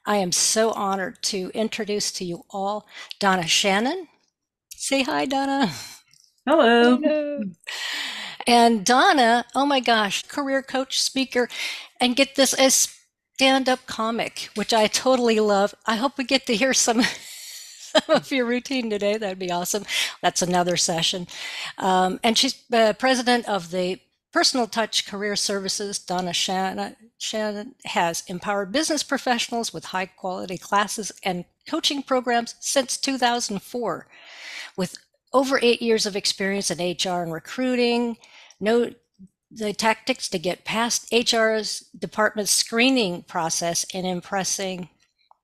I am so honored to introduce to you all Donna Shannon. Say hi, Donna. Hello. Hello. And Donna, oh my gosh, career coach, speaker, and get this as stand-up comic, which I totally love. I hope we get to hear some of your routine today. That'd be awesome. That's another session. And she's president of the Personal Touch Career Services. Donna Shannon has empowered business professionals with high quality classes and coaching programs since 2004. With over 8 years of experience in HR and recruiting, know the tactics to get past HR's department screening process and impressing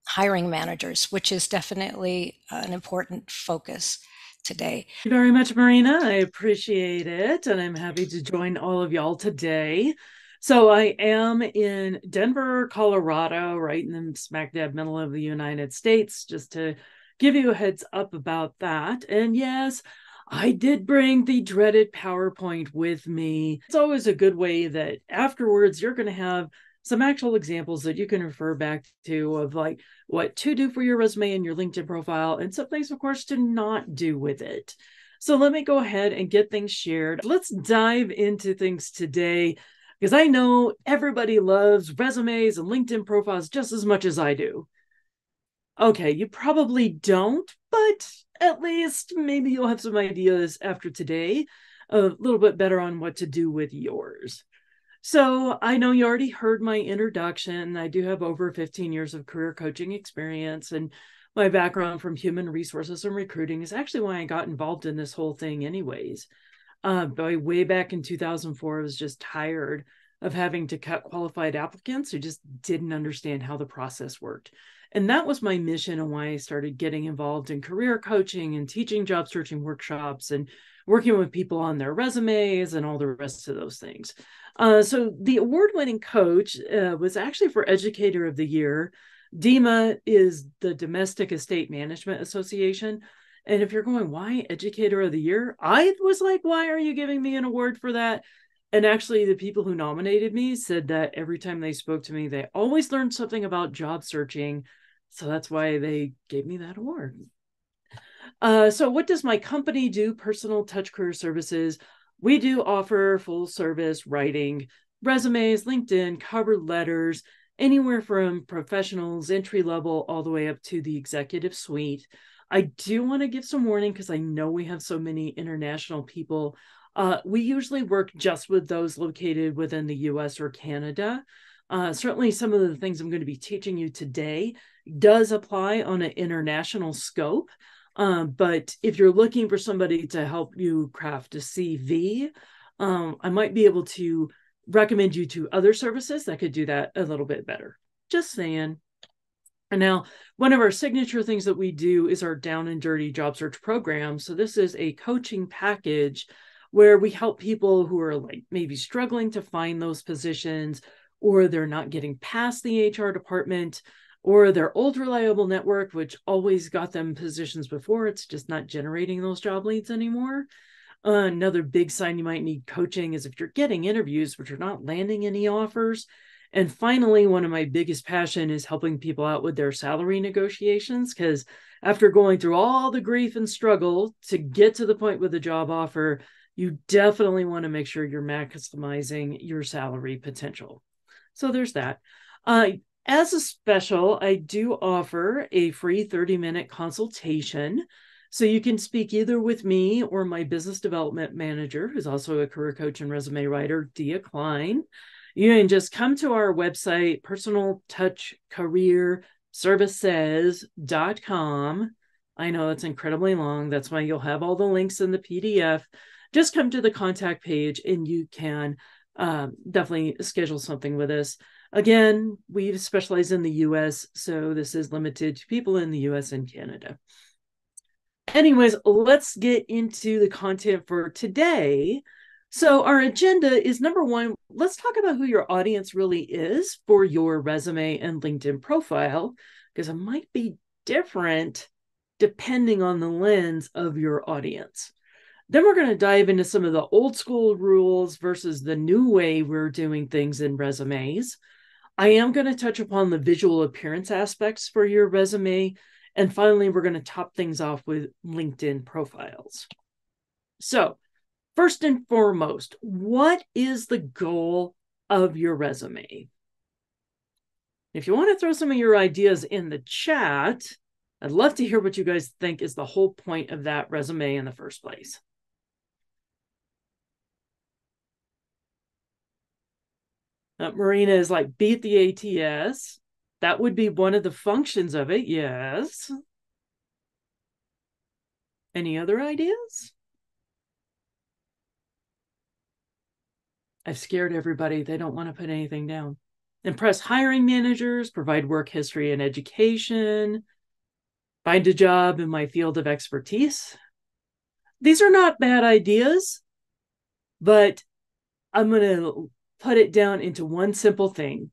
hiring managers, which is definitely an important focus today. Thank you very much, Marina. I appreciate it. And I'm happy to join all of y'all today. So I am in Denver, Colorado, right in the smack dab middle of the United States, just to give you a heads up about that. And yes, I did bring the dreaded PowerPoint with me. It's always a good way that afterwards you're going to have some actual examples that you can refer back to of like what to do for your resume and your LinkedIn profile, and some things, of course, to not do with it. So let me go ahead and get things shared. Let's dive into things today because I know everybody loves resumes and LinkedIn profiles just as much as I do. Okay, you probably don't, but at least maybe you'll have some ideas after today, a little bit better on what to do with yours. So I know you already heard my introduction. I do have over 15 years of career coaching experience, and my background from human resources and recruiting is actually why I got involved in this whole thing, anyways. By way back in 2004, I was just tired of having to cut qualified applicants who just didn't understand how the process worked. And that was my mission and why I started getting involved in career coaching and teaching job searching workshops and working with people on their resumes and all the rest of those things. So the award-winning coach was actually for Educator of the Year. DEMA is the Domestic Estate Management Association. And if you're going, why Educator of the Year? I was like, why are you giving me an award for that? And actually, the people who nominated me said that every time they spoke to me, they always learned something about job searching. So that's why they gave me that award. So what does my company do? Personal Touch Career Services. We do offer full service writing, resumes, LinkedIn, cover letters, anywhere from professionals, entry level, all the way up to the executive suite. I do want to give some warning because I know we have so many international people. We usually work just with those located within the US or Canada. Certainly, some of the things I'm going to be teaching you today does apply on an international scope. But if you're looking for somebody to help you craft a CV, I might be able to recommend you to other services that could do that a little bit better. Just saying. And now, one of our signature things that we do is our down and dirty job search program. So this is a coaching package where we help people who are like maybe struggling to find those positions, or they're not getting past the HR department, or their old reliable network, which always got them positions before, it's just not generating those job leads anymore. Another big sign you might need coaching is if you're getting interviews, but you're not landing any offers. And finally, one of my biggest passion is helping people out with their salary negotiations, because after going through all the grief and struggle to get to the point with a job offer, you definitely want to make sure you're maximizing your salary potential. So there's that. As a special, I do offer a free 30-minute consultation. So you can speak either with me or my business development manager, who's also a career coach and resume writer, Dia Klein. You can just come to our website, personaltouchcareerservices.com. I know it's incredibly long. That's why you'll have all the links in the PDF. Just come to the contact page and you can definitely schedule something with us. Again, we specialize in the US, so this is limited to people in the US and Canada. Anyways, let's get into the content for today. So, our agenda is number one, let's talk about who your audience really is for your resume and LinkedIn profile, because it might be different depending on the lens of your audience. Then we're going to dive into some of the old school rules versus the new way we're doing things in resumes. I am going to touch upon the visual appearance aspects for your resume. And finally, we're going to top things off with LinkedIn profiles. So, first and foremost, what is the goal of your resume? If you want to throw some of your ideas in the chat, I'd love to hear what you guys think is the whole point of that resume in the first place. Marina is like, beat the ATS. That would be one of the functions of it, yes. Any other ideas? I've scared everybody. They don't want to put anything down. Impress hiring managers, provide work history and education, find a job in my field of expertise. These are not bad ideas, but I'm going to put it down into one simple thing.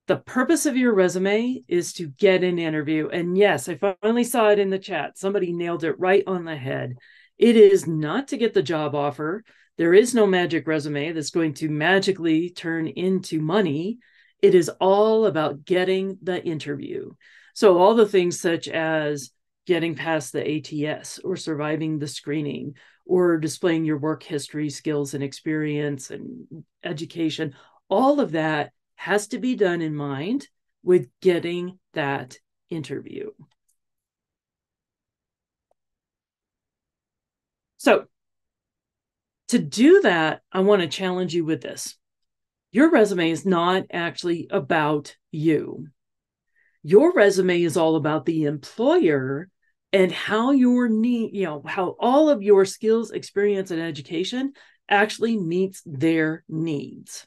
The purpose of your resume is to get an interview. And yes, I finally saw it in the chat. Somebody nailed it right on the head. It is not to get the job offer. There is no magic resume that's going to magically turn into money. It is all about getting the interview. So all the things such as getting past the ATS or surviving the screening or displaying your work history, skills and experience and education, all of that has to be done in mind with getting that interview. So to do that, I want to challenge you with this. Your resume is not actually about you. Your resume is all about the employer and how your how all of your skills, experience, and education actually meets their needs.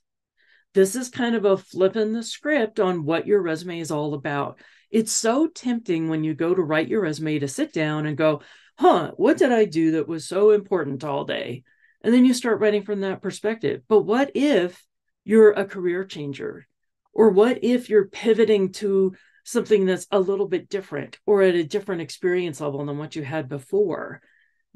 This is kind of a flip in the script on what your resume is all about. It's so tempting when you go to write your resume to sit down and go, what did I do that was so important all day? And then you start writing from that perspective. But what if you're a career changer? Or what if you're pivoting to something that's a little bit different or at a different experience level than what you had before?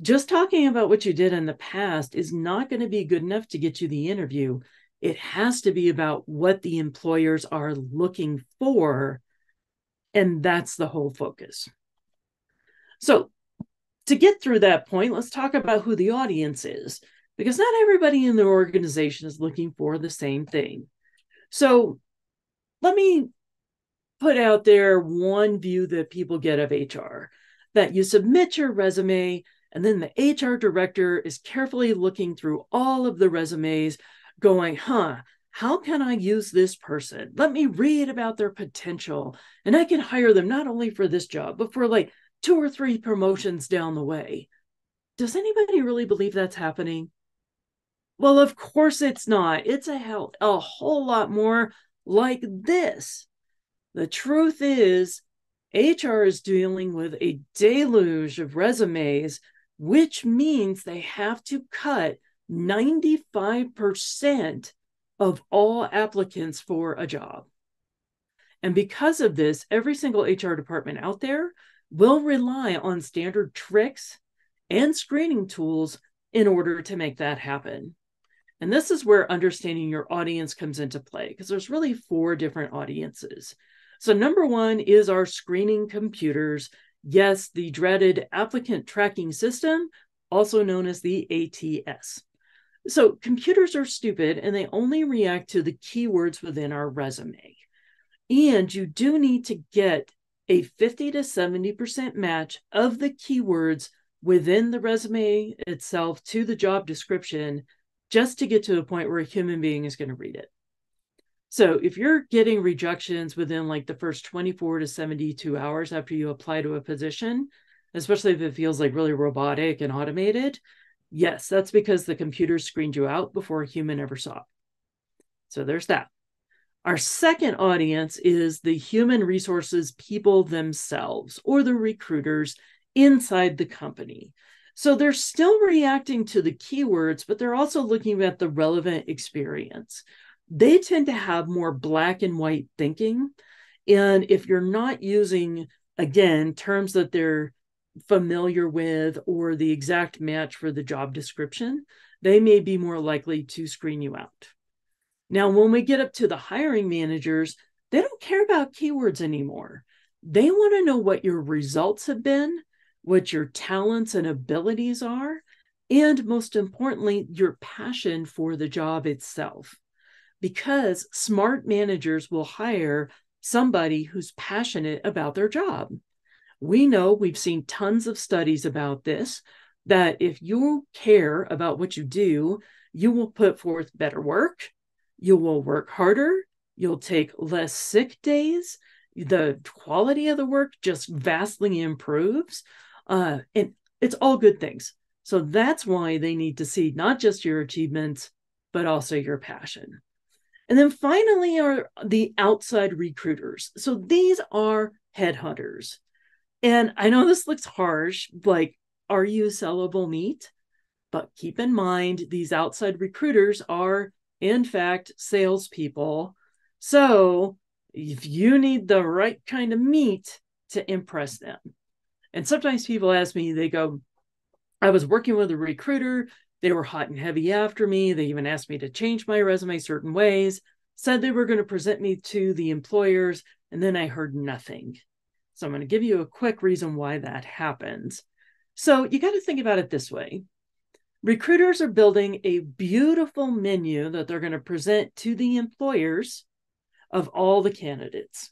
Just talking about what you did in the past is not going to be good enough to get you the interview. It has to be about what the employers are looking for. And that's the whole focus. So to get through that point, let's talk about who the audience is, because not everybody in the organization is looking for the same thing. So let me put out there one view that people get of HR, that you submit your resume and then the HR director is carefully looking through all of the resumes going, how can I use this person? Let me read about their potential and I can hire them not only for this job, but for like 2 or 3 promotions down the way. Does anybody really believe that's happening? Well, of course it's not. It's a whole lot more like this. The truth is, HR is dealing with a deluge of resumes, which means they have to cut 95% of all applicants for a job. And because of this, every single HR department out there will rely on standard tricks and screening tools in order to make that happen. And this is where understanding your audience comes into play, because there's really 4 different audiences. So number 1 is our screening computers. Yes, the dreaded applicant tracking system, also known as the ATS. So computers are stupid and they only react to the keywords within our resume. And you do need to get a 50 to 70% match of the keywords within the resume itself to the job description just to get to the point where a human being is going to read it. So if you're getting rejections within like the first 24 to 72 hours after you apply to a position, especially if it feels like really robotic and automated, yes, that's because the computer screened you out before a human ever saw it. So there's that. Our second audience is the human resources people themselves, or the recruiters inside the company. So they're still reacting to the keywords, but they're also looking at the relevant experience. They tend to have more black and white thinking. And if you're not using, again, terms that they're familiar with or the exact match for the job description, they may be more likely to screen you out. Now, when we get up to the hiring managers, They don't care about keywords anymore. They want to know what your results have been, what your talents and abilities are, and most importantly, your passion for the job itself. Because smart managers will hire somebody who's passionate about their job. We know, we've seen tons of studies about this, that if you care about what you do, you will put forth better work, you will work harder, you'll take less sick days, the quality of the work just vastly improves. And it's all good things. So that's why they need to see not just your achievements, but also your passion. And then finally are the outside recruiters. So these are headhunters. And I know this looks harsh, like, are you sellable meat? But keep in mind, these outside recruiters are, in fact, salespeople. So if you need the right kind of meat to impress them. And sometimes people ask me, they go, I was working with a recruiter. They were hot and heavy after me. They even asked me to change my resume certain ways, said they were going to present me to the employers, and then I heard nothing. So I'm going to give you a quick reason why that happens. So you got to think about it this way. Recruiters are building a beautiful menu that they're going to present to the employers of all the candidates.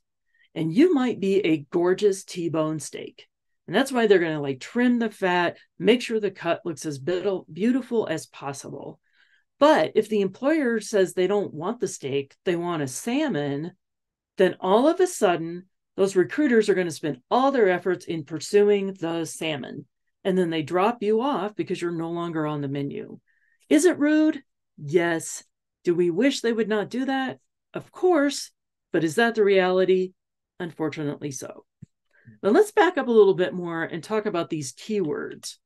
And you might be a gorgeous T-bone steak. And that's why they're going to like trim the fat, make sure the cut looks as beautiful as possible. But if the employer says they don't want the steak, they want a salmon, then all of a sudden, those recruiters are going to spend all their efforts in pursuing the salmon. And then they drop you off because you're no longer on the menu. Is it rude? Yes. Do we wish they would not do that? Of course. But is that the reality? Unfortunately so. But let's back up a little bit more and talk about these keywords.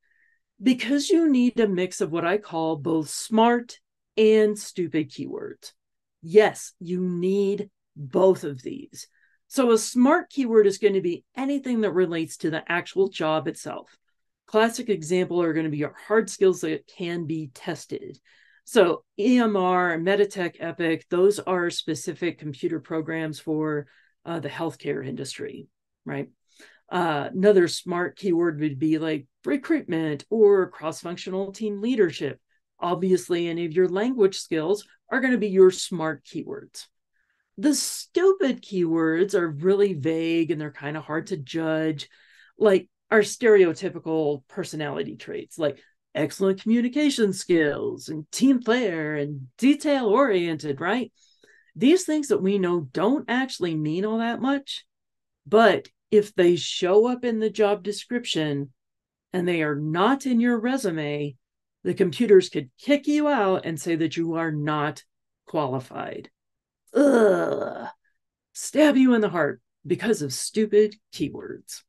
Because you need a mix of what I call both smart and stupid keywords. Yes, you need both of these. So a smart keyword is going to be anything that relates to the actual job itself. Classic example are going to be your hard skills that can be tested. So EMR, Meditech, Epic, those are specific computer programs for the healthcare industry, right? Another smart keyword would be like recruitment or cross-functional team leadership. Obviously, any of your language skills are going to be your smart keywords. The stupid keywords are really vague and they're kind of hard to judge, like our stereotypical personality traits, like excellent communication skills and team player and detail oriented, right? These things that we know don't actually mean all that much, but if they show up in the job description and they are not in your resume, the computers could kick you out and say that you are not qualified. Ugh. Stab you in the heart because of stupid keywords.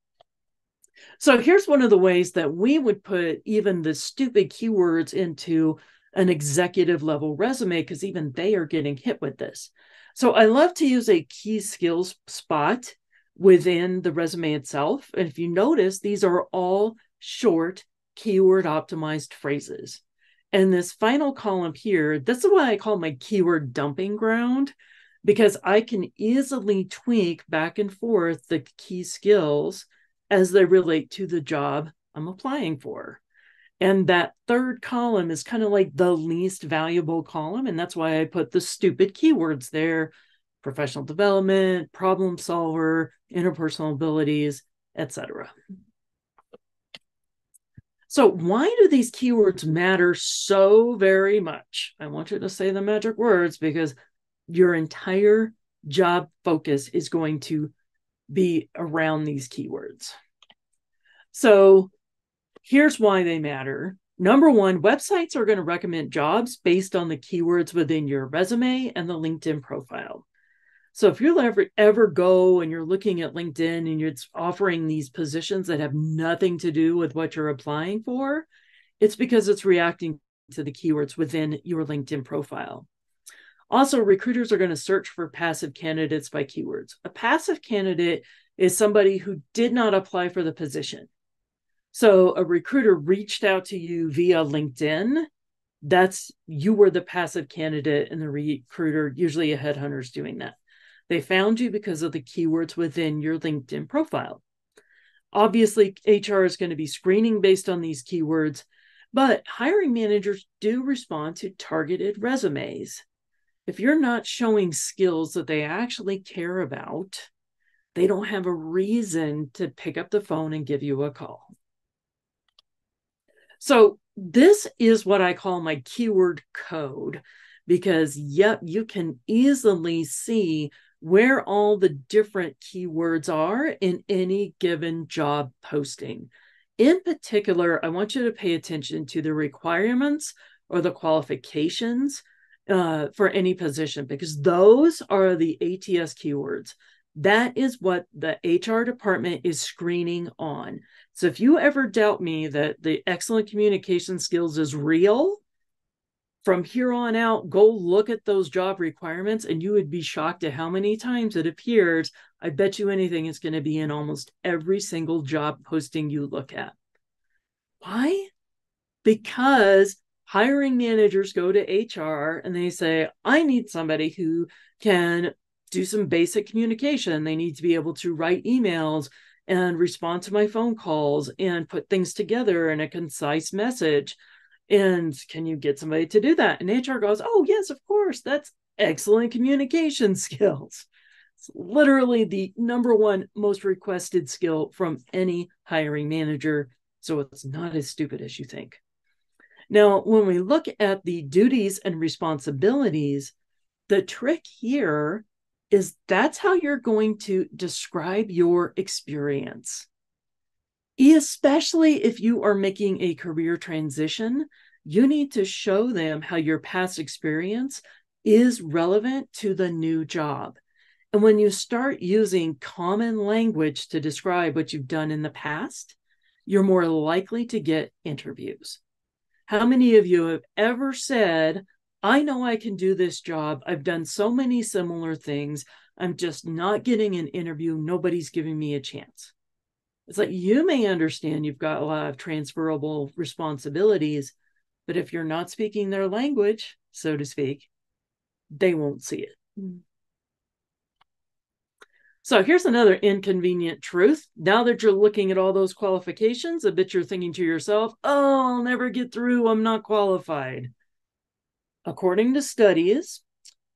So here's one of the ways that we would put even the stupid keywords into an executive level resume, because even they are getting hit with this. So I love to use a key skills spot within the resume itself. And if you notice, these are all short keyword optimized phrases. And this final column here, this is what I call my keyword dumping ground, because I can easily tweak back and forth the key skills as they relate to the job I'm applying for. And that third column is kind of like the least valuable column. And that's why I put the stupid keywords there: professional development, problem solver, interpersonal abilities, etc. So why do these keywords matter so very much? I want you to say the magic words, because your entire job focus is going to be around these keywords. So here's why they matter. Number one, websites are going to recommend jobs based on the keywords within your resume and the LinkedIn profile. So if you'll ever go and you're looking at LinkedIn and it's offering these positions that have nothing to do with what you're applying for, it's because it's reacting to the keywords within your LinkedIn profile. Also, recruiters are going to search for passive candidates by keywords. A passive candidate is somebody who did not apply for the position. So a recruiter reached out to you via LinkedIn. You were the passive candidate, and the recruiter, usually a headhunter, is doing that. They found you because of the keywords within your LinkedIn profile. Obviously, HR is going to be screening based on these keywords, but hiring managers do respond to targeted resumes. If you're not showing skills that they actually care about, they don't have a reason to pick up the phone and give you a call. So this is what I call my keyword code, because yep, you can easily see where all the different keywords are in any given job posting. In particular, I want you to pay attention to the requirements or the qualifications for any position, because those are the ATS keywords. That is what the HR department is screening on. So if you ever doubt me that the excellent communication skills is real, from here on out, go look at those job requirements and you would be shocked at how many times it appears. I bet you anything it's going to be in almost every single job posting you look at. Why? Because hiring managers go to HR and they say, I need somebody who can do some basic communication. They need to be able to write emails and respond to my phone calls and put things together in a concise message. And can you get somebody to do that? And HR goes, oh, yes, of course. That's excellent communication skills. It's literally the number one most requested skill from any hiring manager. So it's not as stupid as you think. Now, when we look at the duties and responsibilities, the trick here is that's how you're going to describe your experience. Especially if you are making a career transition, you need to show them how your past experience is relevant to the new job. And when you start using common language to describe what you've done in the past, you're more likely to get interviews. How many of you have ever said, I know I can do this job. I've done so many similar things. I'm just not getting an interview. Nobody's giving me a chance. It's like, you may understand you've got a lot of transferable responsibilities, but if you're not speaking their language, so to speak, they won't see it. So here's another inconvenient truth. Now that you're looking at all those qualifications, I bet you're thinking to yourself, oh, I'll never get through. I'm not qualified. According to studies,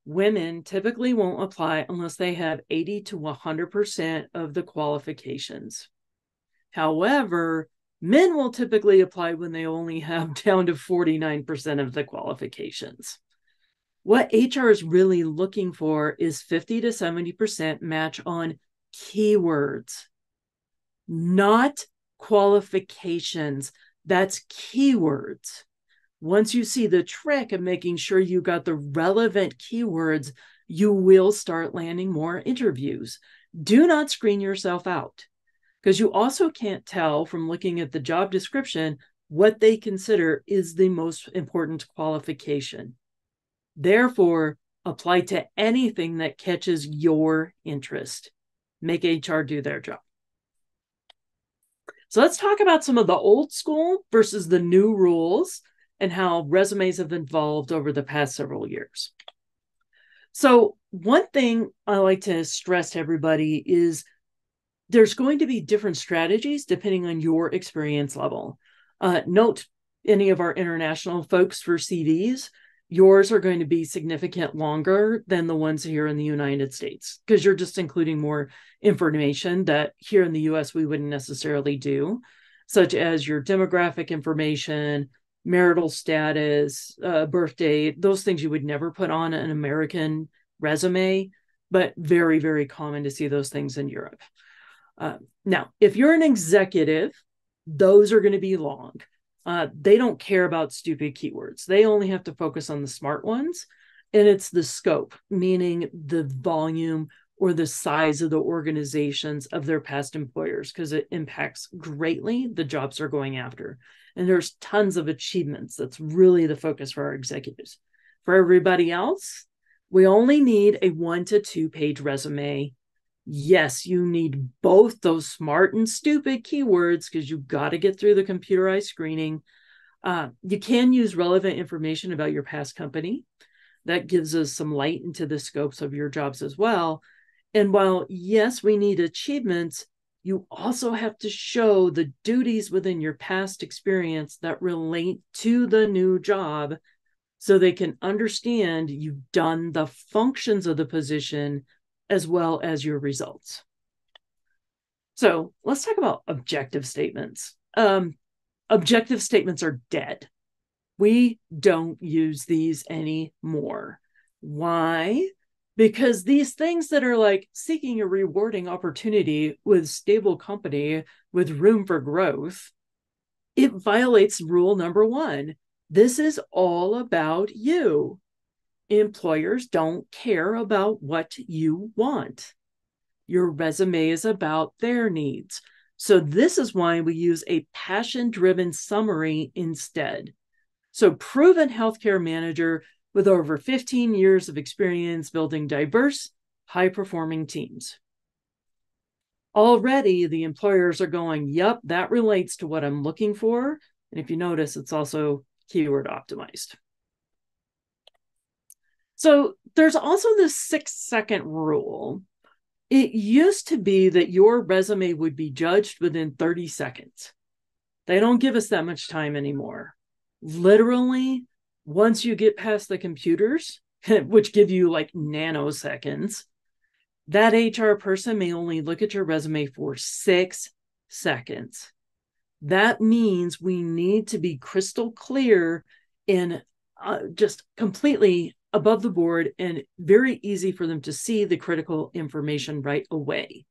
women typically won't apply unless they have 80 to 100% of the qualifications. However, men will typically apply when they only have down to 49% of the qualifications. What HR is really looking for is 50 to 70% match on keywords, not qualifications. That's keywords. Once you see the trick of making sure you got the relevant keywords, you will start landing more interviews. Do not screen yourself out, because you also can't tell from looking at the job description what they consider is the most important qualification. Therefore, apply to anything that catches your interest. Make HR do their job. So let's talk about some of the old school versus the new rules and how resumes have evolved over the past several years. So one thing I like to stress to everybody is there's going to be different strategies depending on your experience level. Note any of our international folks for CVs, yours are going to be significant longer than the ones here in the United States, because you're just including more information that here in the US we wouldn't necessarily do, such as your demographic information, marital status, birth date, those things you would never put on an American resume, but very, very common to see those things in Europe. Now, if you're an executive, those are going to be long. They don't care about stupid keywords. They only have to focus on the smart ones. And it's the scope, meaning the volume or the size of the organizations of their past employers, because it impacts greatly the jobs they're going after. And there's tons of achievements. That's really the focus for our executives. For everybody else, we only need a 1 to 2 page resume. Yes, you need both those smart and stupid keywords because you've got to get through the computerized screening. You can use relevant information about your past company. That gives us some light into the scopes of your jobs as well. And while, yes, we need achievements, you also have to show the duties within your past experience that relate to the new job so they can understand you've done the functions of the position as well as your results. So let's talk about objective statements. Objective statements are dead. We don't use these anymore. Why? Because these things that are like seeking a rewarding opportunity with stable company with room for growth, it violates rule number one. This is all about you. Employers don't care about what you want. Your resume is about their needs. So, this is why we use a passion driven summary instead. So, proven healthcare manager with over 15 years of experience building diverse, high performing teams. Already, the employers are going, yep, that relates to what I'm looking for. And if you notice, it's also keyword optimized. So, there's also this 6-second rule. It used to be that your resume would be judged within 30 seconds. They don't give us that much time anymore. Literally, once you get past the computers, which give you like nanoseconds, that HR person may only look at your resume for 6 seconds. That means we need to be crystal clear and just completely above the board and very easy for them to see the critical information right away.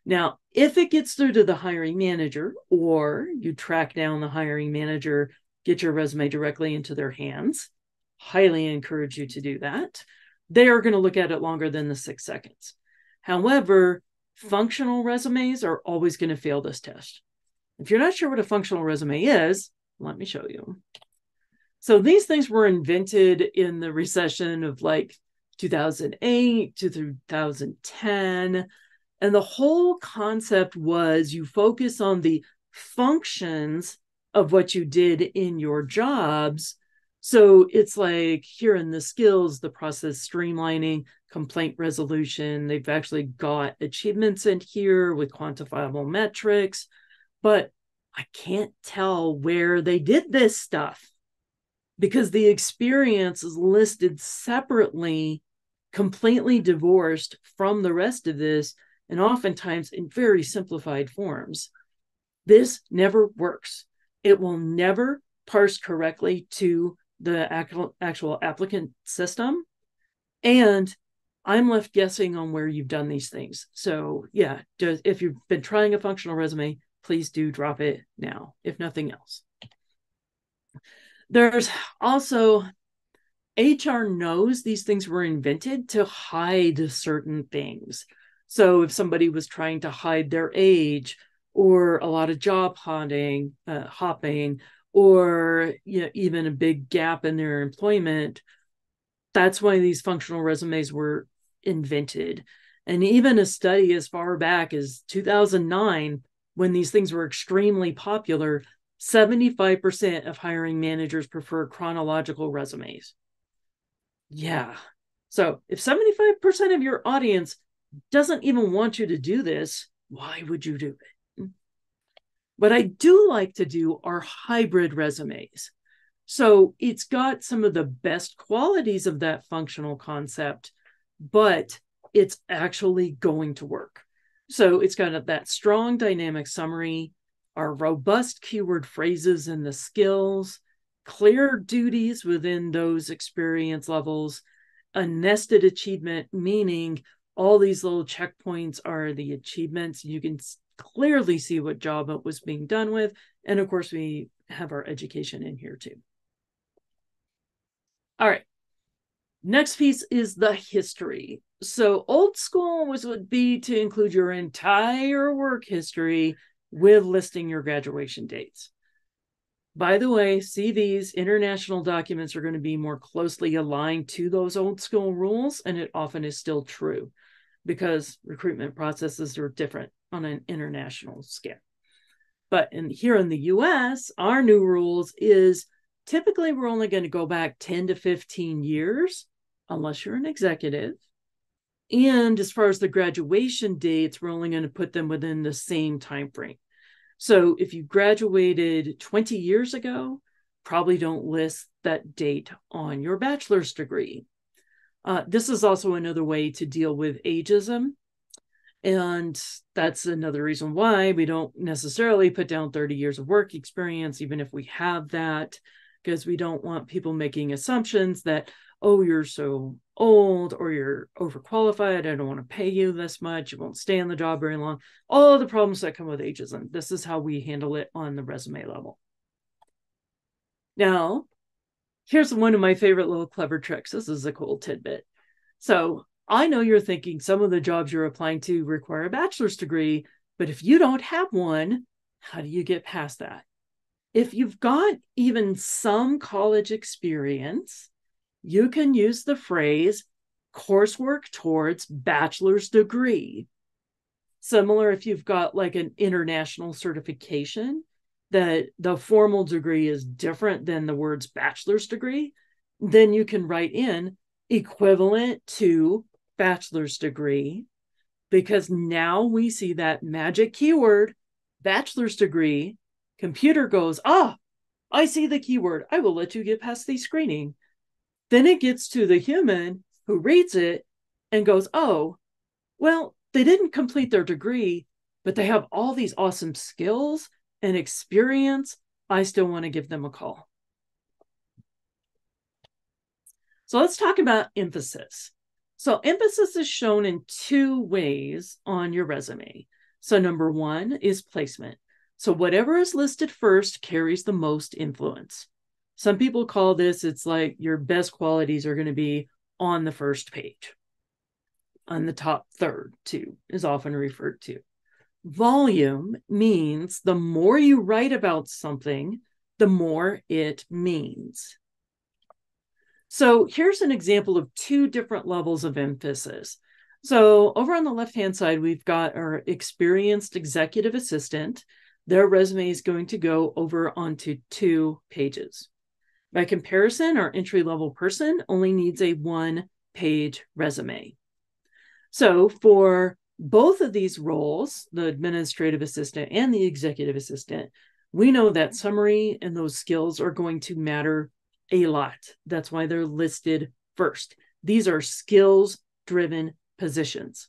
Now, if it gets through to the hiring manager or you track down the hiring manager, get your resume directly into their hands, highly encourage you to do that. They are going to look at it longer than the 6 seconds. However, functional resumes are always going to fail this test. If you're not sure what a functional resume is, let me show you. So these things were invented in the recession of like 2008 to 2010. And the whole concept was you focus on the functions of what you did in your jobs. So it's like here in the skills, the process streamlining, complaint resolution. They've actually got achievements in here with quantifiable metrics, but I can't tell where they did this stuff because the experience is listed separately, completely divorced from the rest of this, and oftentimes in very simplified forms. This never works. It will never parse correctly to the actual applicant system. And I'm left guessing on where you've done these things. So, yeah, if you've been trying a functional resume, please do drop it now, if nothing else. There's also HR knows these things were invented to hide certain things. So if somebody was trying to hide their age or a lot of job hopping, or even a big gap in their employment, that's why these functional resumes were invented. And even a study as far back as 2009, when these things were extremely popular, 75% of hiring managers prefer chronological resumes. Yeah. So if 75% of your audience doesn't even want you to do this, why would you do it? What I do like to do are hybrid resumes. So it's got some of the best qualities of that functional concept, but it's actually going to work. So it's got that strong dynamic summary, our robust keyword phrases and the skills, clear duties within those experience levels, a nested achievement, meaning all these little checkpoints are the achievements. You can clearly see what job it was being done with. And of course, we have our education in here too. All right. Next piece is the history. So old school would be to include your entire work history with listing your graduation dates. By the way, CVs, international documents are going to be more closely aligned to those old school rules, and it often is still true because recruitment processes are different on an international scale. But here in the US, our new rules is typically we're only going to go back 10 to 15 years, unless you're an executive, And as far as the graduation dates, we're only going to put them within the same time frame. So if you graduated 20 years ago, probably don't list that date on your bachelor's degree. This is also another way to deal with ageism. And that's another reason why we don't necessarily put down 30 years of work experience, even if we have that, because we don't want people making assumptions that, oh, you're so old or you're overqualified. I don't want to pay you this much. You won't stay in the job very long. All the problems that come with ageism. This is how we handle it on the resume level. Now, here's one of my favorite little clever tricks. This is a cool tidbit. So I know you're thinking some of the jobs you're applying to require a bachelor's degree, but if you don't have one, how do you get past that? If you've got even some college experience, you can use the phrase coursework towards bachelor's degree. Similar if you've got like an international certification, that the formal degree is different than the words bachelor's degree, then you can write in equivalent to bachelor's degree, because now we see that magic keyword, bachelor's degree. Computer goes, I see the keyword. I will let you get past the screening. Then it gets to the human who reads it and goes, oh, well, they didn't complete their degree, but they have all these awesome skills and experience. I still want to give them a call. So let's talk about emphasis. So emphasis is shown in two ways on your resume. So number one is placement. So whatever is listed first carries the most influence. Some people call this, it's like your best qualities are going to be on the first page. On the top third, too, is often referred to. Volume means the more you write about something, the more it means. So here's an example of two different levels of emphasis. So over on the left-hand side, we've got our experienced executive assistant. Their resume is going to go over onto 2 pages. By comparison, our entry-level person only needs a 1-page resume. So for both of these roles, the administrative assistant and the executive assistant, we know that summary and those skills are going to matter a lot. That's why they're listed first. These are skills-driven positions.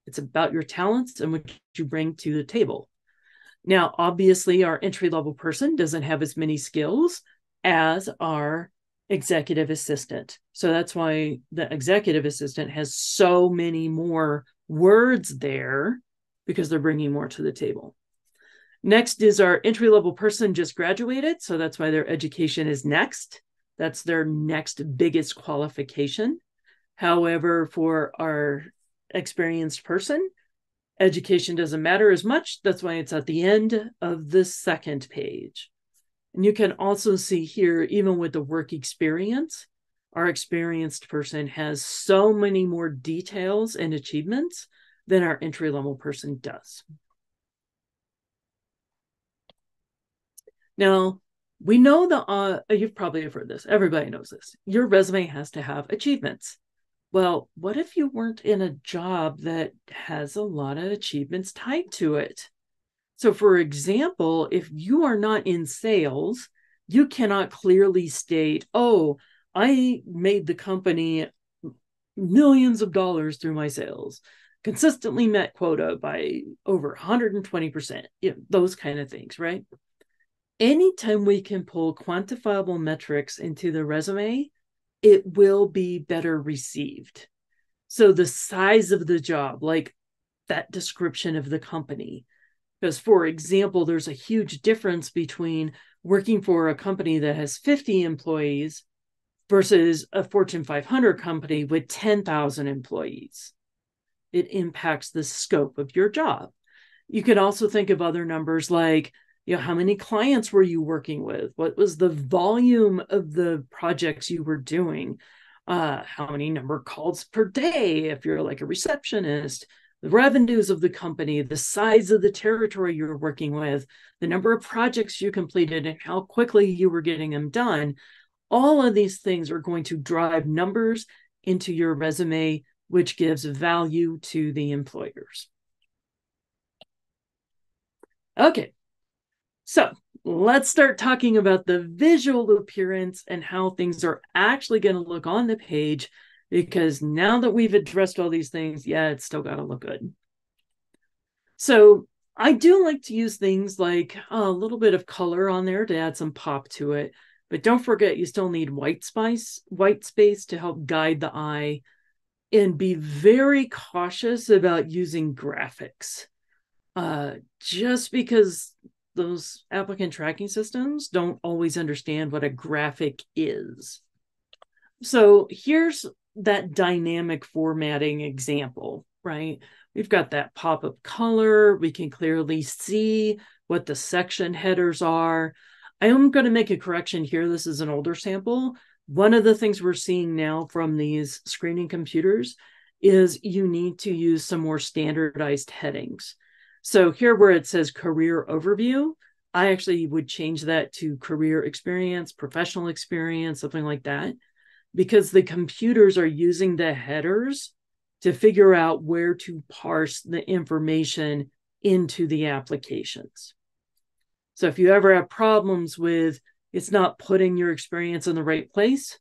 It's about your talents and what you bring to the table. Now, obviously, our entry-level person doesn't have as many skills as our executive assistant. So that's why the executive assistant has so many more words there, because they're bringing more to the table. Next is our entry-level person just graduated. So that's why their education is next. That's their next biggest qualification. However, for our experienced person, education doesn't matter as much. That's why it's at the end of the second page. And you can also see here, even with the work experience, our experienced person has so many more details and achievements than our entry-level person does. Now, we know you've probably heard this. Everybody knows this. Your resume has to have achievements. Well, what if you weren't in a job that has a lot of achievements tied to it? So, for example, if you are not in sales, you cannot clearly state, oh, I made the company millions of dollars through my sales, consistently met quota by over 120%, those kind of things, right? Anytime we can pull quantifiable metrics into the resume, it will be better received. So the size of the job, like that description of the company, because, for example, there's a huge difference between working for a company that has 50 employees versus a Fortune 500 company with 10,000 employees. It impacts the scope of your job. You can also think of other numbers like, how many clients were you working with? What was the volume of the projects you were doing? How many number of calls per day if you're like a receptionist? The revenues of the company, the size of the territory you're working with, the number of projects you completed, and how quickly you were getting them done. All of these things are going to drive numbers into your resume which gives value to the employers. Okay, so let's start talking about the visual appearance and how things are actually going to look on the page, because now that we've addressed all these things, yeah, it's still got to look good. So I do like to use things like a little bit of color on there to add some pop to it. But don't forget, you still need white space to help guide the eye, and be very cautious about using graphics. Just because those applicant tracking systems don't always understand what a graphic is. So here's that dynamic formatting example, right? We've got that pop of color. We can clearly see what the section headers are. I am going to make a correction here. This is an older sample. One of the things we're seeing now from these screening computers is you need to use some more standardized headings. So here where it says career overview, I actually would change that to career experience, professional experience, something like that, because the computers are using the headers to figure out where to parse the information into the applications. So if you ever have problems with it's not putting your experience in the right place,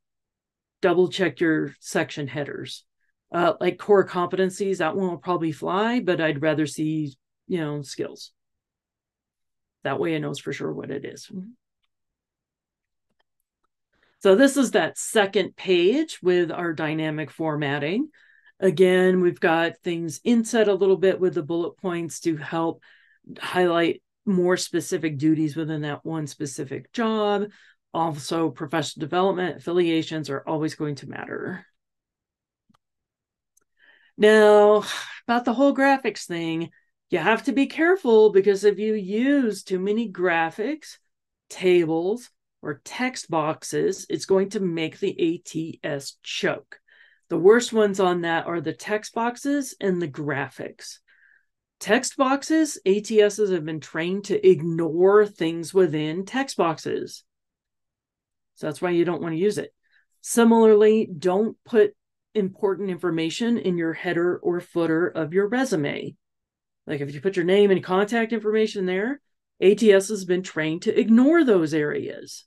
double check your section headers. Like core competencies, that one will probably fly, but I'd rather see, skills. That way it knows for sure what it is. So this is that second page with our dynamic formatting. Again, we've got things inset a little bit with the bullet points to help highlight more specific duties within that one specific job. Also, professional development affiliations are always going to matter. Now, about the whole graphics thing, you have to be careful, because if you use too many graphics, tables, or text boxes, it's going to make the ATS choke. The worst ones on that are the text boxes and the graphics. Text boxes, ATSs have been trained to ignore things within text boxes. So that's why you don't want to use it. Similarly, don't put important information in your header or footer of your resume. Like if you put your name and contact information there, ATS has been trained to ignore those areas.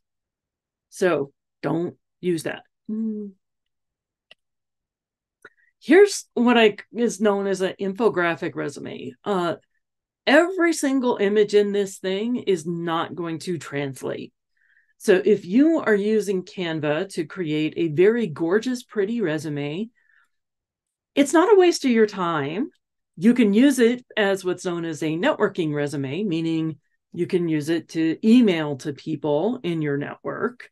So don't use that. Here's what is known as an infographic resume. Every single image in this thing is not going to translate. So if you are using Canva to create a very gorgeous, pretty resume, it's not a waste of your time. You can use it as what's known as a networking resume, meaning you can use it to email to people in your network,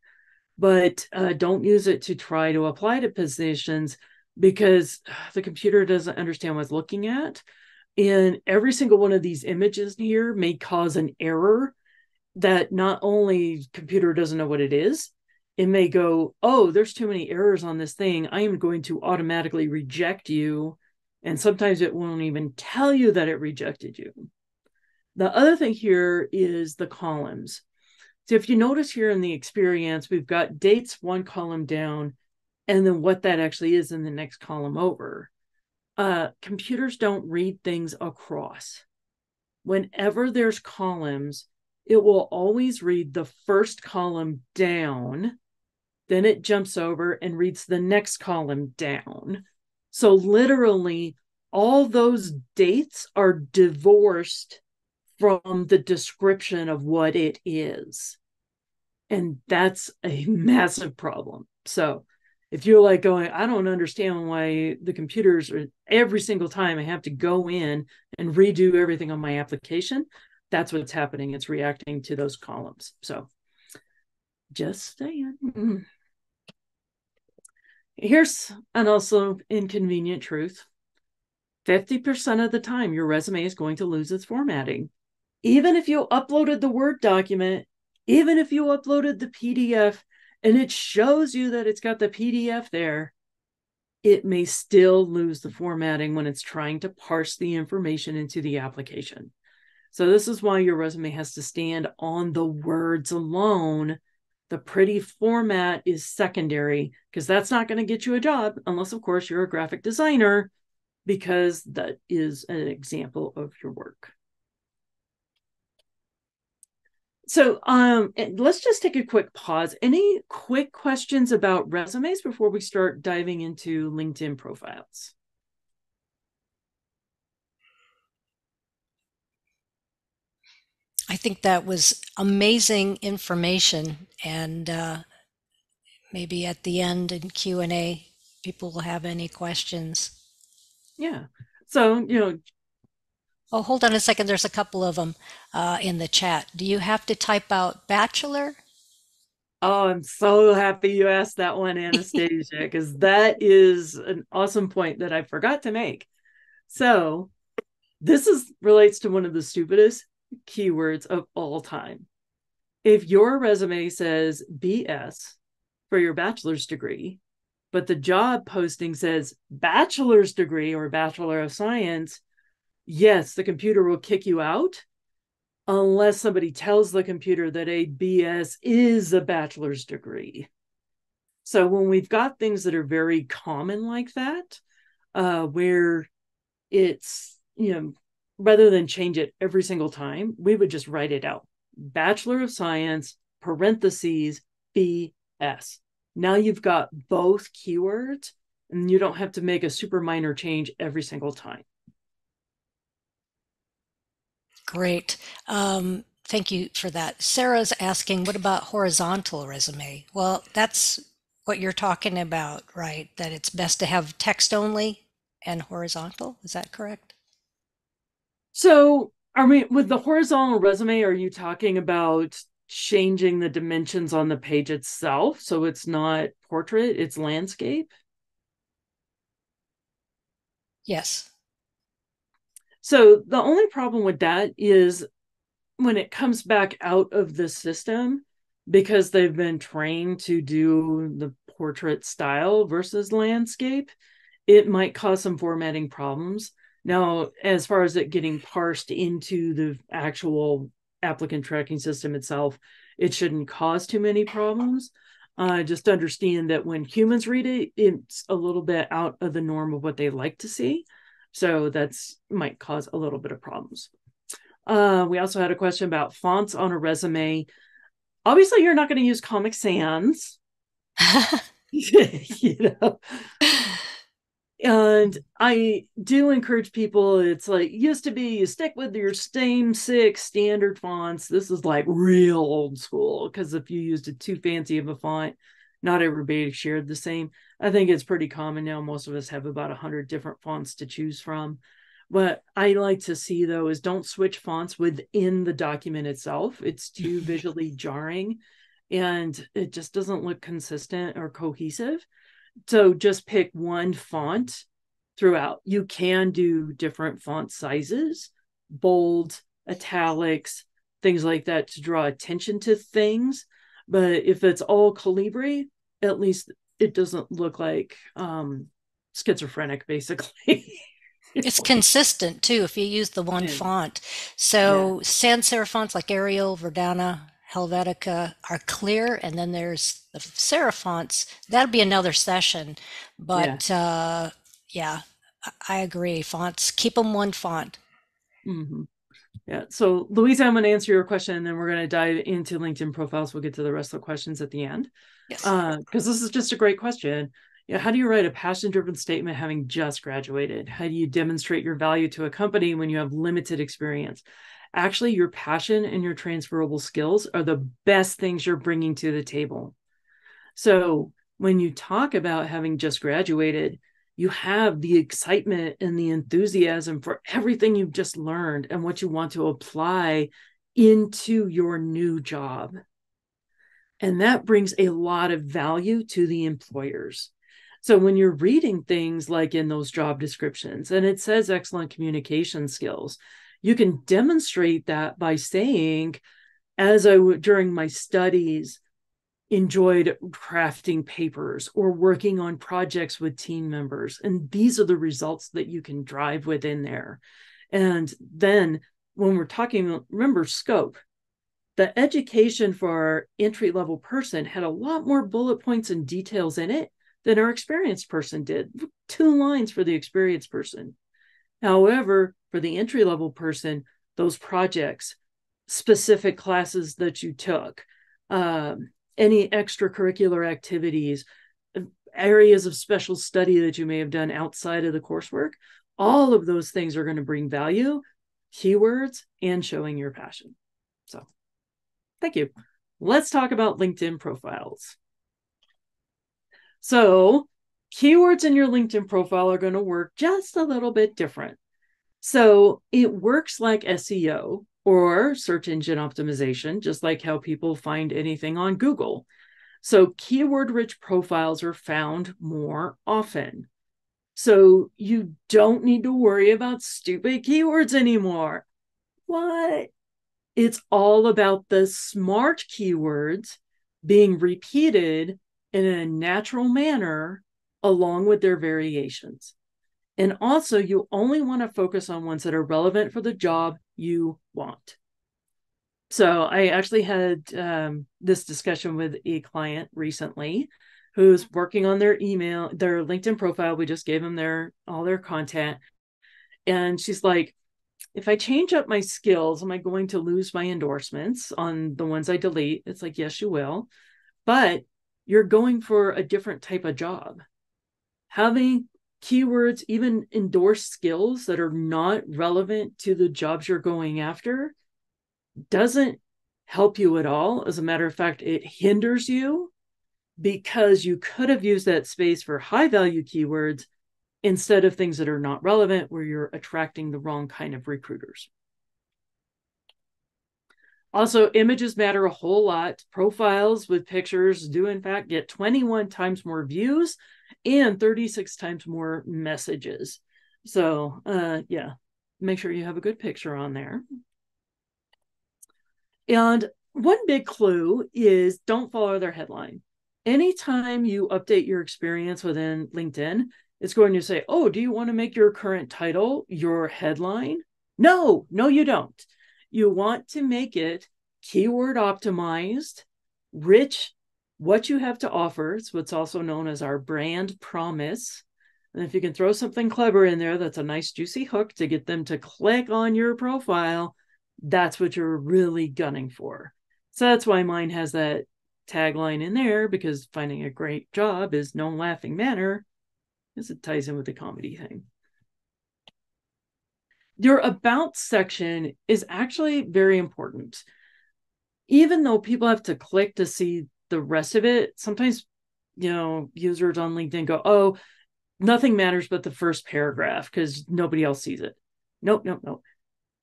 but don't use it to try to apply to positions, because the computer doesn't understand what it's looking at. And every single one of these images here may cause an error that not only computer doesn't know what it is, it may go, oh, there's too many errors on this thing, I am going to automatically reject you. And sometimes it won't even tell you that it rejected you. The other thing here is the columns. So if you notice here in the experience, we've got dates one column down, and then what that actually is in the next column over. Computers don't read things across. Whenever there's columns, it will always read the first column down, then it jumps over and reads the next column down. So literally, all those dates are divorced from the description of what it is. And that's a massive problem. So if you're like going, I don't understand why the computers are every single time I have to go in and redo everything on my application, that's what's happening. It's reacting to those columns. So just saying. Here's an also inconvenient truth. 50% of the time, your resume is going to lose its formatting. Even if you uploaded the Word document, even if you uploaded the PDF, and it shows you that it's got the PDF there, it may still lose the formatting when it's trying to parse the information into the application. So this is why your resume has to stand on the words alone, The pretty format is secondary because that's not going to get you a job unless, of course, you're a graphic designer, because that is an example of your work. So let's just take a quick pause. Any quick questions about resumes before we start diving into LinkedIn profiles? I think that was amazing information, and maybe at the end in Q&A, people will have any questions. Yeah. So, Oh, hold on a second. There's a couple of them in the chat. Do you have to type out bachelor? oh, I'm so happy you asked that one, Anastasia, because that is an awesome point that I forgot to make. So, this is relates to one of the stupidest keywords of all time. If your resume says BS for your bachelor's degree, but the job posting says bachelor's degree or bachelor of science, yes, the computer will kick you out unless somebody tells the computer that a BS is a bachelor's degree. So when we've got things that are very common like that, where it's, rather than change it every single time, we would just write it out. Bachelor of Science, parentheses, BS. Now you've got both keywords and you don't have to make a super minor change every single time. Great. Thank you for that. Sarah's asking, what about horizontal resume? Well, that's what you're talking about, right? That it's best to have text only and horizontal. Is that correct? So, are we with the horizontal resume? Are you talking about changing the dimensions on the page itself so it's not portrait, it's landscape? Yes. So, the only problem with that is when it comes back out of the system, because they've been trained to do the portrait style versus landscape, it might cause some formatting problems. Now, as far as it getting parsed into the actual applicant tracking system itself, it shouldn't cause too many problems. Just understand that when humans read it, it's a little bit out of the norm of what they like to see. So that's might cause a little bit of problems. We also had a question about fonts on a resume. Obviously, you're not going to use Comic Sans. you know, and I do encourage people, it's like used to be, you stick with your same six standard fonts. This is like real old school, because if you used it too fancy of a font, not everybody shared the same. I think it's pretty common now. Most of us have about 100 different fonts to choose from. What I like to see, though, is don't switch fonts within the document itself. It's too visually jarring and it just doesn't look consistent or cohesive. So just pick one font throughout. You can do different font sizes, bold, italics, things like that, to draw attention to things. But if it's all Calibri, at least it doesn't look like schizophrenic, basically. It's consistent too if you use the one Yeah. font. Yeah. So sans serif fonts like Arial, Verdana, Helvetica are clear, and then there's the serif fonts. That'd be another session. Yeah. But yeah, I agree. Fonts, keep them one font. Mm-hmm. Yeah. So, Louisa, I'm going to answer your question, and then we're going to dive into LinkedIn profiles. We'll get to the rest of the questions at the end. Yes. Because this is just a great question. Yeah, how do you write a passion-driven statement having just graduated? How do you demonstrate your value to a company when you have limited experience? Actually, your passion and your transferable skills are the best things you're bringing to the table. So when you talk about having just graduated, you have the excitement and the enthusiasm for everything you've just learned and what you want to apply into your new job. And that brings a lot of value to the employers. So when you're reading things like in those job descriptions and it says excellent communication skills, you can demonstrate that by saying, during my studies, enjoyed crafting papers or working on projects with team members. And these are the results that you can drive within there. And then when we're talking, remember scope. the education for our entry level person had a lot more bullet points and details in it than our experienced person did. 2 lines for the experienced person. However, for the entry level person, those projects, specific classes that you took, any extracurricular activities, areas of special study that you may have done outside of the coursework, all of those things are going to bring value, keywords, and showing your passion. So, thank you. Let's talk about LinkedIn profiles. So, keywords in your LinkedIn profile are going to work just a little bit different. So, it works like SEO or search engine optimization, just like how people find anything on Google. So, keyword rich profiles are found more often. So, you don't need to worry about stupid keywords anymore. What? It's all about the smart keywords being repeated in a natural manner along with their variations. And also, you only want to focus on ones that are relevant for the job you want. So I actually had this discussion with a client recently who's working on their LinkedIn profile. We just gave them all their content. And she's like, if I change up my skills, am I going to lose my endorsements on the ones I delete? It's like, yes, you will. But you're going for a different type of job. Having keywords, even endorsed skills that are not relevant to the jobs you're going after, doesn't help you at all. As a matter of fact, it hinders you because you could have used that space for high value keywords instead of things that are not relevant, where you're attracting the wrong kind of recruiters. Also, images matter a whole lot. Profiles with pictures do, in fact, get 21 times more views and 36 times more messages. So, yeah, make sure you have a good picture on there. And one big clue is don't follow their headline. Anytime you update your experience within LinkedIn, it's going to say, oh, do you want to make your current title your headline? No, you don't. You want to make it keyword optimized, rich, what you have to offer. It's what's also known as our brand promise. And if you can throw something clever in there, that's a nice juicy hook to get them to click on your profile, that's what you're really gunning for. So that's why mine has that tagline in there, because finding a great job is no laughing matter, because it ties in with the comedy thing. Your about section is actually very important. Even though people have to click to see the rest of it, sometimes, users on LinkedIn go, oh, nothing matters but the first paragraph because nobody else sees it. Nope.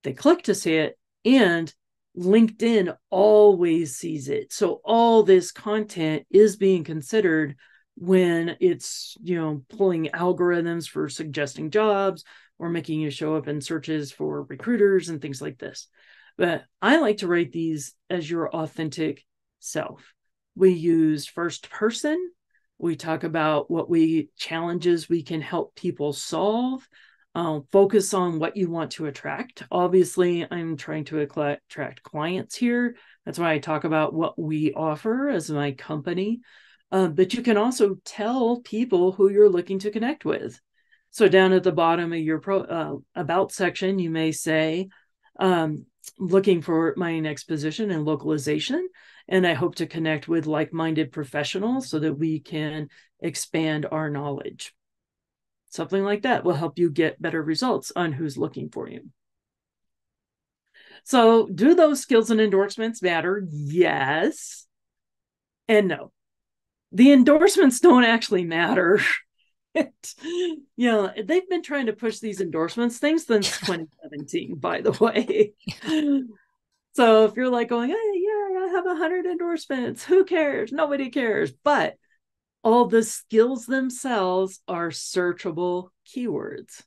They click to see it, and LinkedIn always sees it. So all this content is being considered when it's, pulling algorithms for suggesting jobs or making you show up in searches for recruiters and things like this. But I like to rate these as your authentic self. We use first person. We talk about challenges we can help people solve. Focus on what you want to attract. Obviously, I'm trying to attract clients here. That's why I talk about what we offer as my company. But you can also tell people who you're looking to connect with. So down at the bottom of your about section, you may say, looking for my next position and localization. And I hope to connect with like-minded professionals so that we can expand our knowledge. Something like that will help you get better results on who's looking for you. So, do those skills and endorsements matter? Yes and no. The endorsements don't actually matter. They've been trying to push these endorsements things since 2017, by the way. So if you're like going, hey, yeah, I have 100 endorsements, who cares? Nobody cares. But all the skills themselves are searchable keywords.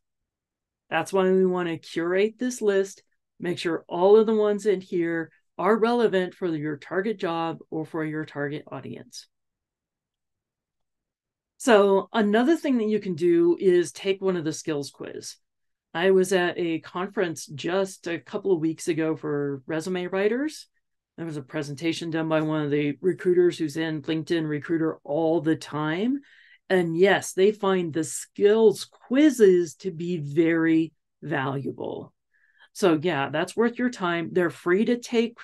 That's why we want to curate this list, make sure all of the ones in here are relevant for your target job or for your target audience. So another thing that you can do is take one of the skills quiz. I was at a conference just a couple of weeks ago for resume writers, There was a presentation done by one of the recruiters who's in LinkedIn Recruiter all the time. And yes, they find the skills quizzes to be very valuable. So, yeah, that's worth your time. They're free to take.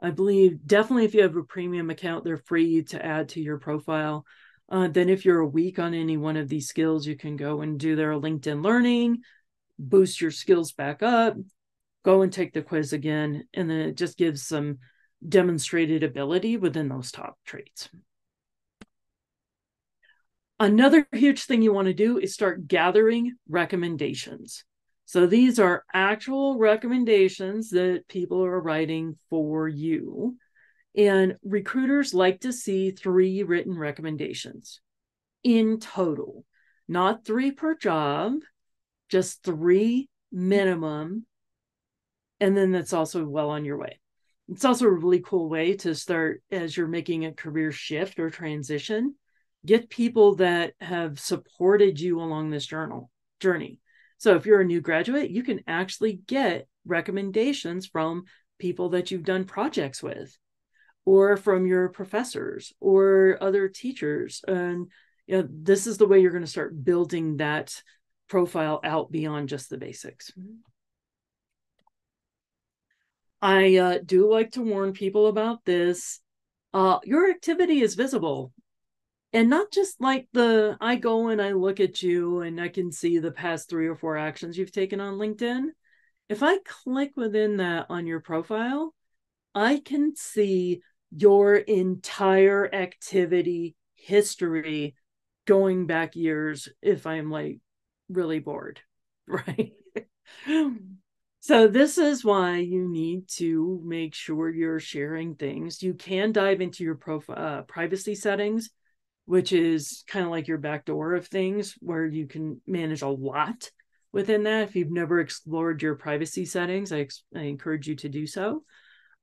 I believe definitely if you have a premium account, they're free to add to your profile. Then, if you're weak on any one of these skills, you can go and do their LinkedIn Learning, boost your skills back up, go and take the quiz again. And then it just gives some demonstrated ability within those top traits. Another huge thing you want to do is start gathering recommendations. So these are actual recommendations that people are writing for you. And recruiters like to see 3 written recommendations in total, not 3 per job, just 3 minimum. And then that's also well on your way. It's also a really cool way to start as you're making a career shift or transition. Get people that have supported you along this journey. So if you're a new graduate, you can actually get recommendations from people that you've done projects with, or from your professors or other teachers. And this is the way you're going to start building that profile out beyond just the basics. I do like to warn people about this. Your activity is visible. And not just like I go and I look at you and I can see the past 3 or 4 actions you've taken on LinkedIn. If I click within that on your profile, I can see your entire activity history going back years if I'm like really bored, right? So this is why you need to make sure you're sharing things. You can dive into your profile privacy settings, which is kind of like your back door of things where you can manage a lot within that. If you've never explored your privacy settings, I encourage you to do so.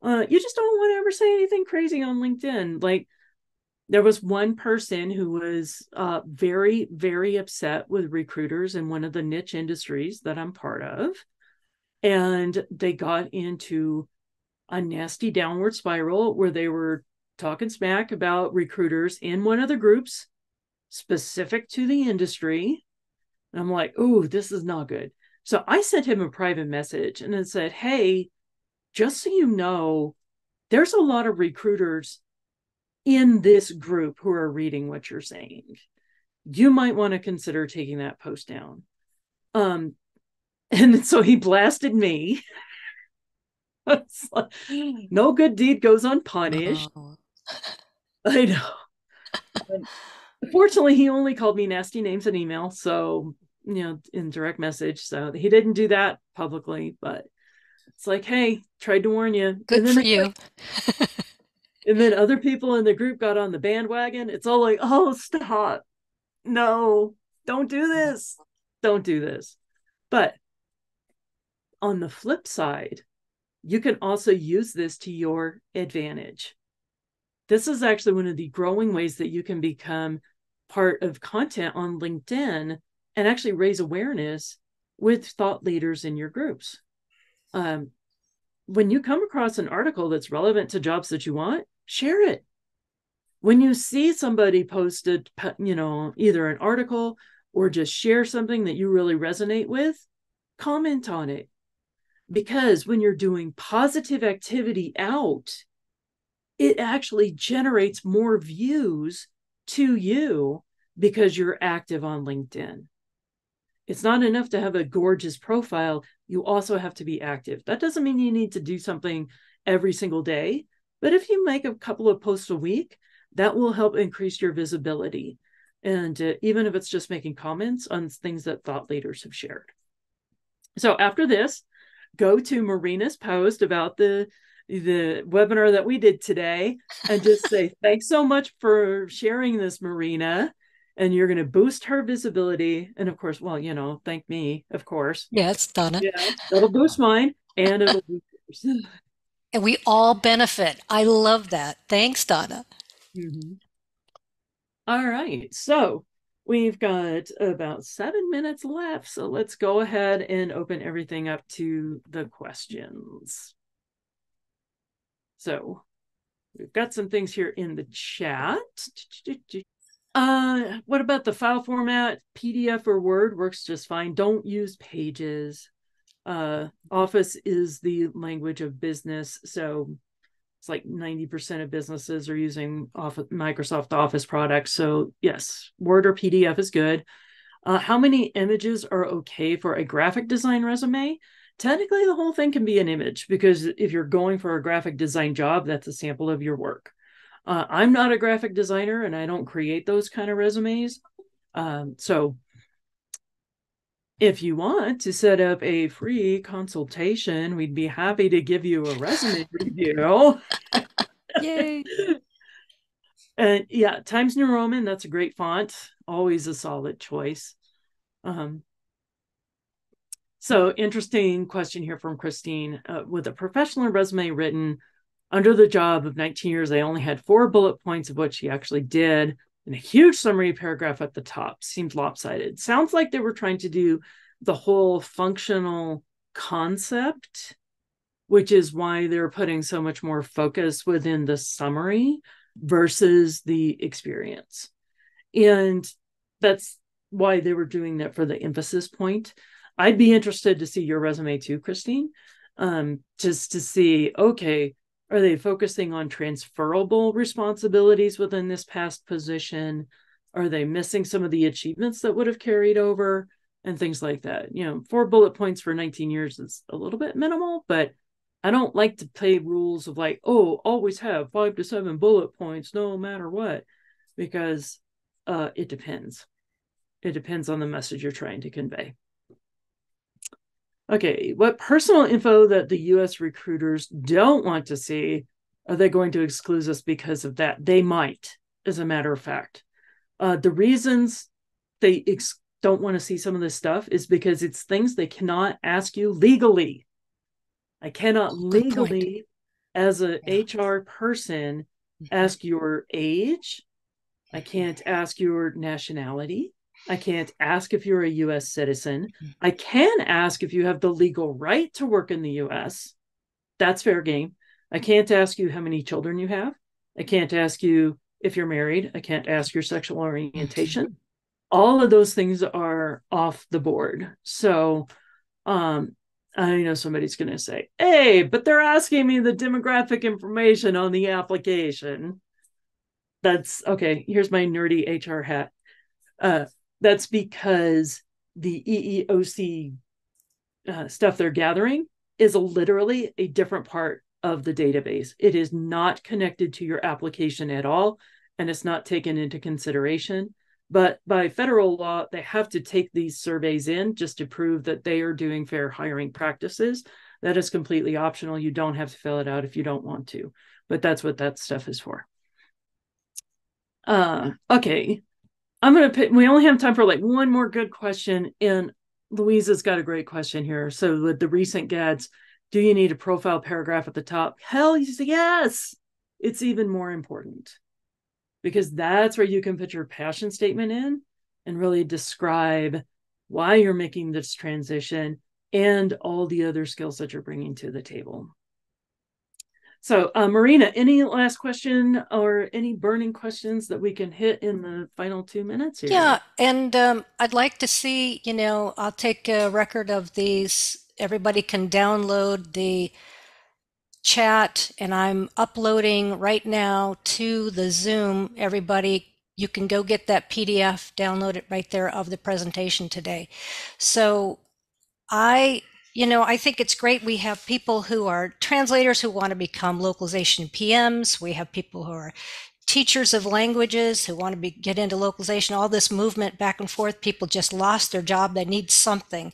You just don't want to ever say anything crazy on LinkedIn. Like, there was one person who was very, very upset with recruiters in one of the niche industries that I'm part of. And they got into a nasty downward spiral where they were talking smack about recruiters in one of the groups specific to the industry. And I'm like, oh, this is not good. So I sent him a private message and it said, hey, just so you know, there's a lot of recruiters in this group who are reading what you're saying. You might want to consider taking that post down. And so he blasted me. Like, no good deed goes unpunished. Oh, I know. And fortunately, he only called me nasty names in email. So, in direct message. So he didn't do that publicly, but it's like, hey, tried to warn you. good for you. And then other people in the group got on the bandwagon. It's all like, oh, stop. No, don't do this. Don't do this. But on the flip side, you can also use this to your advantage. This is actually one of the growing ways that you can become part of content on LinkedIn and actually raise awareness with thought leaders in your groups. When you come across an article that's relevant to jobs that you want, share it. When you see somebody posted, either an article or just share something that you really resonate with, comment on it. Because when you're doing positive activity out, it actually generates more views to you because you're active on LinkedIn. It's not enough to have a gorgeous profile. You also have to be active. That doesn't mean you need to do something every single day, but if you make a couple of posts a week, that will help increase your visibility. And even if it's just making comments on things that thought leaders have shared. So after this, go to Marina's post about the webinar that we did today and just say, thanks so much for sharing this, Marina. And you're going to boost her visibility. And of course, well, thank me, of course. Yes, Donna. Yeah, that'll boost mine and it'll boost yours. And we all benefit. I love that. Thanks, Donna. Mhm. All right. So we've got about 7 minutes left. So let's go ahead and open everything up to the questions. So We've got some things here in the chat. What about the file format? PDF or Word works just fine. Don't use Pages. Office is the language of business, so it's like 90% of businesses are using Microsoft Office products. So yes, Word or PDF is good. How many images are okay for a graphic design resume? Technically, the whole thing can be an image, because if you're going for a graphic design job, that's a sample of your work. I'm not a graphic designer and I don't create those kind of resumes. So if you want to set up a free consultation, we'd be happy to give you a resume review. Yay. And yeah, Times New Roman, that's a great font. Always a solid choice. Um, so interesting question here from Christine. With a professional resume written under the job of 19 years, I only had 4 bullet points of what she actually did and a huge summary paragraph at the top. Seems lopsided. Sounds like they were trying to do the whole functional concept, which is why they're putting so much more focus within the summary versus the experience. And that's why they were doing that for the emphasis point. I'd be interested to see your resume too, Christine, just to see, okay, are they focusing on transferable responsibilities within this past position? Are they missing some of the achievements that would have carried over and things like that? 4 bullet points for 19 years is a little bit minimal, but I don't like to play rules of like, oh, always have 5 to 7 bullet points no matter what, because it depends. It depends on the message you're trying to convey. Okay, what personal info that the US recruiters don't want to see, are they going to exclude us because of that? They might, as a matter of fact. The reasons they don't want to see some of this stuff is because it's things they cannot ask you legally. I cannot Good point. legally, as an Yeah. HR person, ask your age. I can't ask your nationality. I can't ask if you're a US citizen. I can ask if you have the legal right to work in the US. That's fair game. I can't ask you how many children you have. I can't ask you if you're married. I can't ask your sexual orientation. All of those things are off the board. So, I know somebody's going to say, hey, but they're asking me the demographic information on the application. That's okay. Here's my nerdy HR hat. Uh, that's because the EEOC stuff they're gathering is literally a different part of the database. It is not connected to your application at all, and it's not taken into consideration. But by federal law, they have to take these surveys in just to prove that they are doing fair hiring practices. That is completely optional. You don't have to fill it out if you don't want to, but that's what that stuff is for. Okay. I'm going to pick, we only have time for like one more good question. And Louisa's got a great question here. So with the recent GADs, do you need a profile paragraph at the top? Hell yes. It's even more important because that's where you can put your passion statement in and really describe why you're making this transition and all the other skills that you're bringing to the table. So, Marina, any last question or any burning questions that we can hit in the final 2 minutes Yeah, here? and I'd like to see, I'll take a record of these. Everybody can download the chat, and I'm uploading right now to the Zoom. Everybody, you can go get that PDF, download it right there of the presentation today. So I, I think it's great. We have people who are translators who want to become localization PMs. We have people who are teachers of languages who want to get into localization. All this movement back and forth. People just lost their job. They need something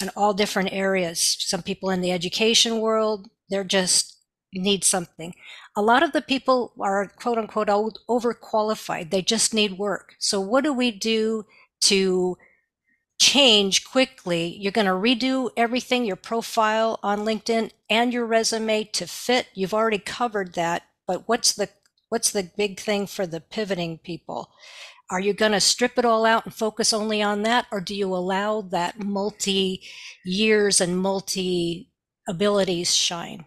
in all different areas. Some people in the education world, they're just need something. A lot of the people are quote unquote overqualified. They just need work. So what do we do to change quickly? You're going to redo everything, your profile on LinkedIn and your resume to fit. You've already covered that, but what's the big thing for the pivoting people? Are you going to strip it all out and focus only on that, or do you allow that multi years and multi abilities shine?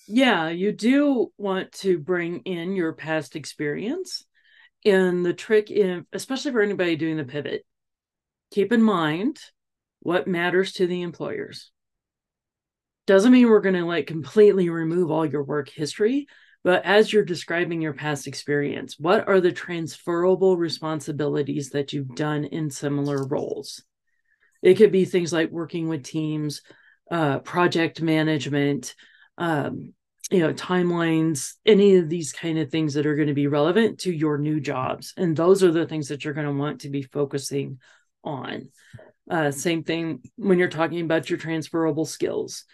Yeah, you do want to bring in your past experience. And the trick in, especially for anybody doing the pivot, keep in mind what matters to the employers. Doesn't mean we're going to like completely remove all your work history, but as you're describing your past experience, what are the transferable responsibilities that you've done in similar roles? It could be things like working with teams, project management, um, timelines, any of these kind of things that are going to be relevant to your new jobs. And those are the things that you're going to want to be focusing on. Same thing when you're talking about your transferable skills.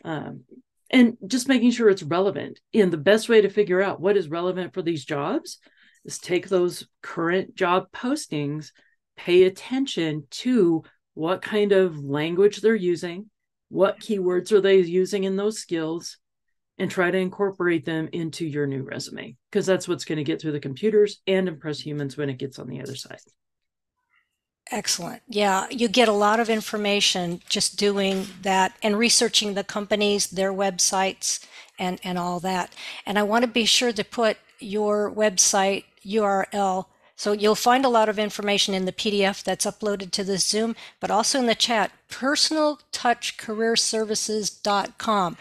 Um, and just making sure it's relevant. And the best way to figure out what is relevant for these jobs is take those current job postings, pay attention to what kind of language they're using, what keywords are they using in those skills, and try to incorporate them into your new resume because that's what's going to get through the computers and impress humans when it gets on the other side. Excellent. Yeah, you get a lot of information just doing that and researching the companies, their websites, and all that. And I want to be sure to put your website URL. So you'll find a lot of information in the PDF that's uploaded to this Zoom, but also in the chat, personaltouchcareerservices.com.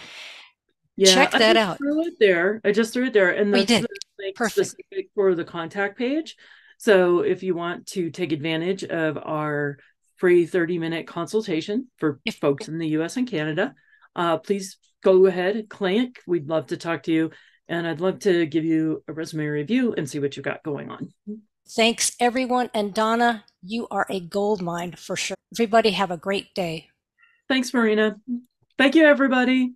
Yeah, Check I that just out. threw it there. I just threw it there. And We that's did. the link Perfect. specific for the contact page. So if you want to take advantage of our free 30-minute consultation for If folks in the US and Canada, please go ahead, click. We'd love to talk to you. And I'd love to give you a resume review and see what you got going on. Thanks everyone. And Donna, you are a gold mine for sure. Everybody have a great day. Thanks, Marina. Thank you, everybody.